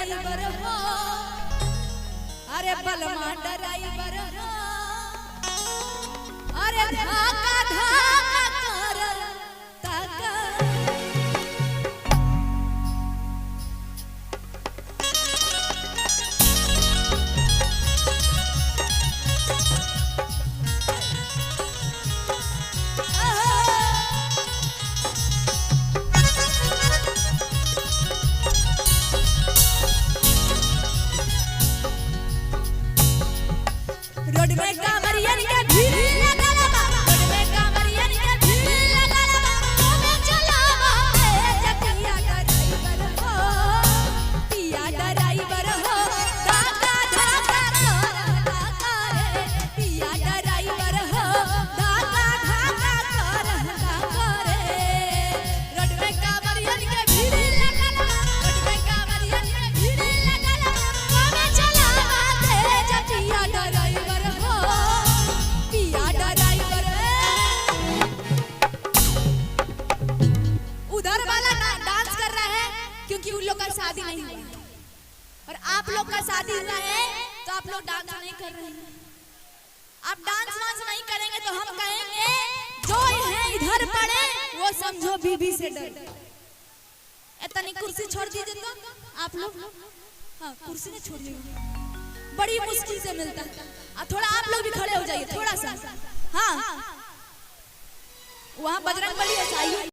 Driver हो, अरे बलमा ड्राइवर हो, अरे धाका धाका कर ताका। रोड में कांवरियन के भीड़ लगल बा, रोड में कांवरियन के भीड़ लगल बा, ओमे चलावा जतिया ड्राइवर हो, पिया ड्राइवर हो, धाका धाका कर ताका रे, पिया ड्राइवर हो, धाका धाका कर ताका रे। रोड में कांवरियन के भीड़ लगल बा, रोड में कांवरियन के भीड़ लगल बा, ओमे चलावा जतिया ड्राइवर उधर वाला डांस कर रहा है क्योंकि उन लोग का शादी नहीं हुआ है, और आप लोग का शादी हुआ है तो आप लोग डांस नहीं कर रहे हैं। आप डांस वांस नहीं करेंगे तो हम कहेंगे जो है इधर पड़े वो समझो बीबी से डर। इतनी कुर्सी छोड़ दीजिए तो आप लोग, हाँ कुर्सी नहीं छोड़िए, बड़ी मुश्किल से मिलता है। थोड़ा आप लोग भी खड़े हो जाइए थोड़ा सा, हाँ वहाँ बजरंगबली है।